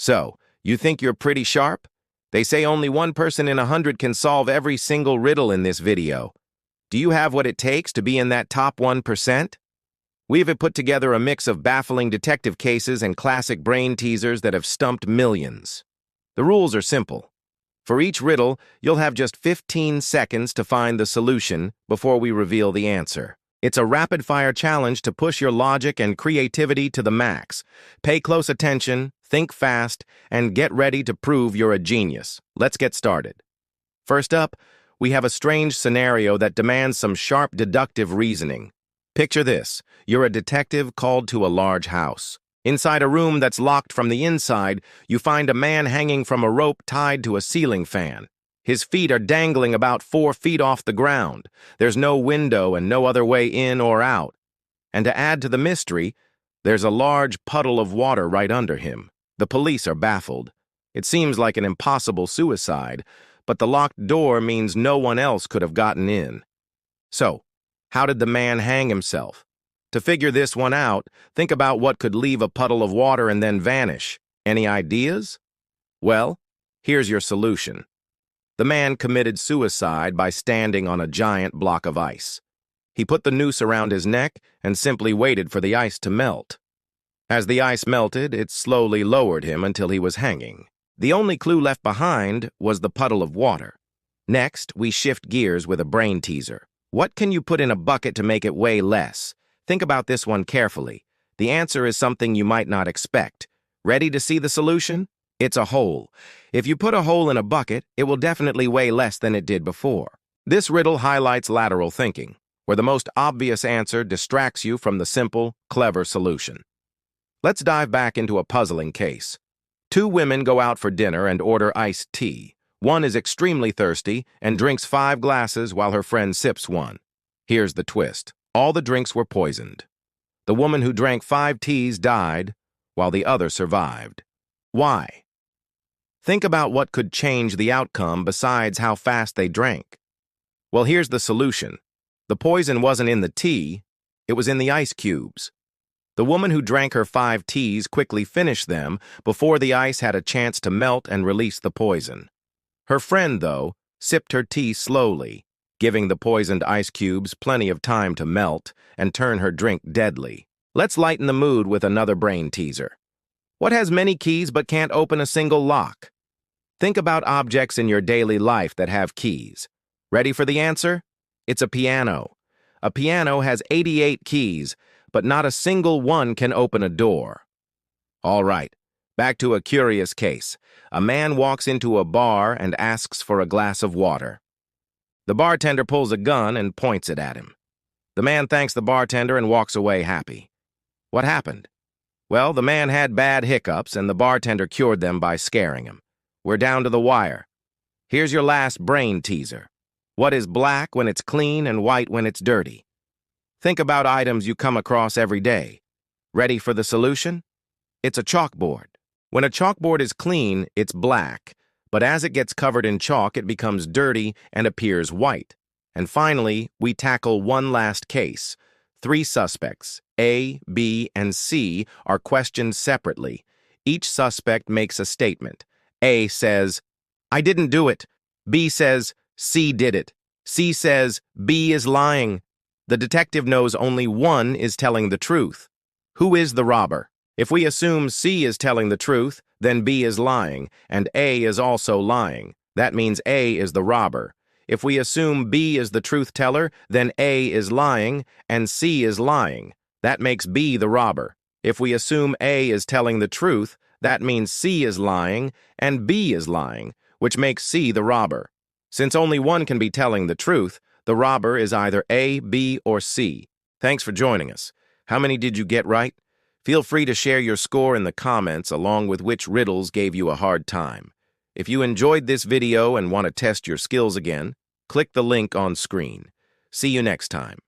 So, you think you're pretty sharp? They say only 1 person in 100 can solve every single riddle in this video. Do you have what it takes to be in that top 1%? We've put together a mix of baffling detective cases and classic brain teasers that have stumped millions. The rules are simple. For each riddle, you'll have just 15 seconds to find the solution before we reveal the answer. It's a rapid-fire challenge to push your logic and creativity to the max. Pay close attention, think fast, and get ready to prove you're a genius. Let's get started. First up, we have a strange scenario that demands some sharp deductive reasoning. Picture this. You're a detective called to a large house. Inside a room that's locked from the inside, you find a man hanging from a rope tied to a ceiling fan. His feet are dangling about 4 feet off the ground. There's no window and no other way in or out. And to add to the mystery, there's a large puddle of water right under him. The police are baffled. It seems like an impossible suicide, but the locked door means no one else could have gotten in. So, how did the man hang himself? To figure this one out, think about what could leave a puddle of water and then vanish. Any ideas? Well, here's your solution. The man committed suicide by standing on a giant block of ice. He put the noose around his neck and simply waited for the ice to melt. As the ice melted, it slowly lowered him until he was hanging. The only clue left behind was the puddle of water. Next, we shift gears with a brain teaser. What can you put in a bucket to make it weigh less? Think about this one carefully. The answer is something you might not expect. Ready to see the solution? It's a hole. If you put a hole in a bucket, it will definitely weigh less than it did before. This riddle highlights lateral thinking, where the most obvious answer distracts you from the simple, clever solution. Let's dive back into a puzzling case. 2 women go out for dinner and order iced tea. One is extremely thirsty and drinks 5 glasses while her friend sips one. Here's the twist. All the drinks were poisoned. The woman who drank 5 teas died, while the other survived. Why? Think about what could change the outcome besides how fast they drank. Well, here's the solution. The poison wasn't in the tea, it was in the ice cubes. The woman who drank her 5 teas quickly finished them before the ice had a chance to melt and release the poison. Her friend, though, sipped her tea slowly, giving the poisoned ice cubes plenty of time to melt and turn her drink deadly. Let's lighten the mood with another brain teaser. What has many keys but can't open a single lock? Think about objects in your daily life that have keys. Ready for the answer? It's a piano. A piano has 88 keys, but not a single one can open a door. All right, back to a curious case. A man walks into a bar and asks for a glass of water. The bartender pulls a gun and points it at him. The man thanks the bartender and walks away happy. What happened? Well, the man had bad hiccups, and the bartender cured them by scaring him. We're down to the wire. Here's your last brain teaser. What is black when it's clean and white when it's dirty? Think about items you come across every day. Ready for the solution? It's a chalkboard. When a chalkboard is clean, it's black, but as it gets covered in chalk, it becomes dirty and appears white. And finally, we tackle one last case. 3 suspects, A, B, and C, are questioned separately. Each suspect makes a statement. A says, "I didn't do it." B says, "C did it." C says, "B is lying." The detective knows only one is telling the truth. Who is the robber? If we assume C is telling the truth, then B is lying, and A is also lying. That means A is the robber. If we assume B is the truth teller, then A is lying, and C is lying. That makes B the robber. If we assume A is telling the truth, that means C is lying, and B is lying, which makes C the robber. Since only one can be telling the truth, the robber is either A, B, or C. Thanks for joining us. How many did you get right? Feel free to share your score in the comments along with which riddles gave you a hard time. If you enjoyed this video and want to test your skills again, click the link on screen. See you next time.